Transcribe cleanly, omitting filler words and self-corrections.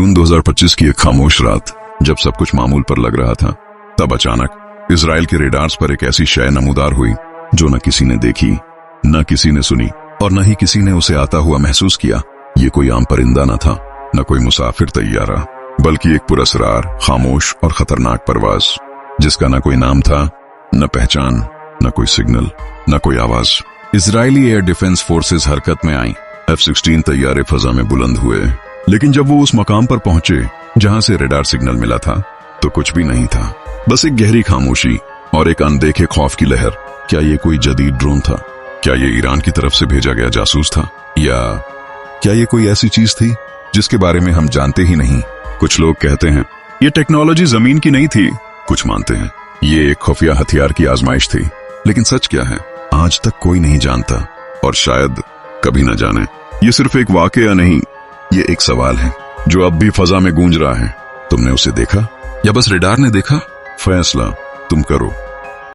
जून 2025 की एक खामोश रात, जब सब कुछ मामूल पर लग रहा था, तब अचानक इजराइल के रेडार्स पर एक ऐसी शय नमूदार हुई जो न किसी ने देखी, न किसी ने सुनी और न ही किसी ने उसे आता हुआ महसूस किया। ये कोई आम परिंदा न था, न कोई मुसाफिर तैयारा, बल्कि एक पुरस्कार, खामोश और खतरनाक परवाज, जिसका न कोई नाम था, न पहचान, न कोई सिग्नल, न कोई आवाज। इजरायली एयर डिफेंस फोर्सेस हरकत में आई। F-16 तैयारे फजा में बुलंद हुए, लेकिन जब वो उस मकाम पर पहुंचे जहां से रेडार सिग्नल मिला था, तो कुछ भी नहीं था, बस एक गहरी खामोशी और एक अनदेखे खौफ की लहर। क्या ये कोई जदीद ड्रोन था? क्या ये ईरान की तरफ से भेजा गया जासूस था? या क्या ये कोई ऐसी चीज थी जिसके बारे में हम जानते ही नहीं? कुछ लोग कहते हैं ये टेक्नोलॉजी जमीन की नहीं थी, कुछ मानते हैं ये एक खुफिया हथियार की आजमाइश थी। लेकिन सच क्या है, आज तक कोई नहीं जानता और शायद कभी न जाने। ये सिर्फ एक वाकया नहीं, ये एक सवाल है जो अब भी फजा में गूंज रहा है। तुमने उसे देखा या बस रेडार ने देखा? फैसला तुम करो।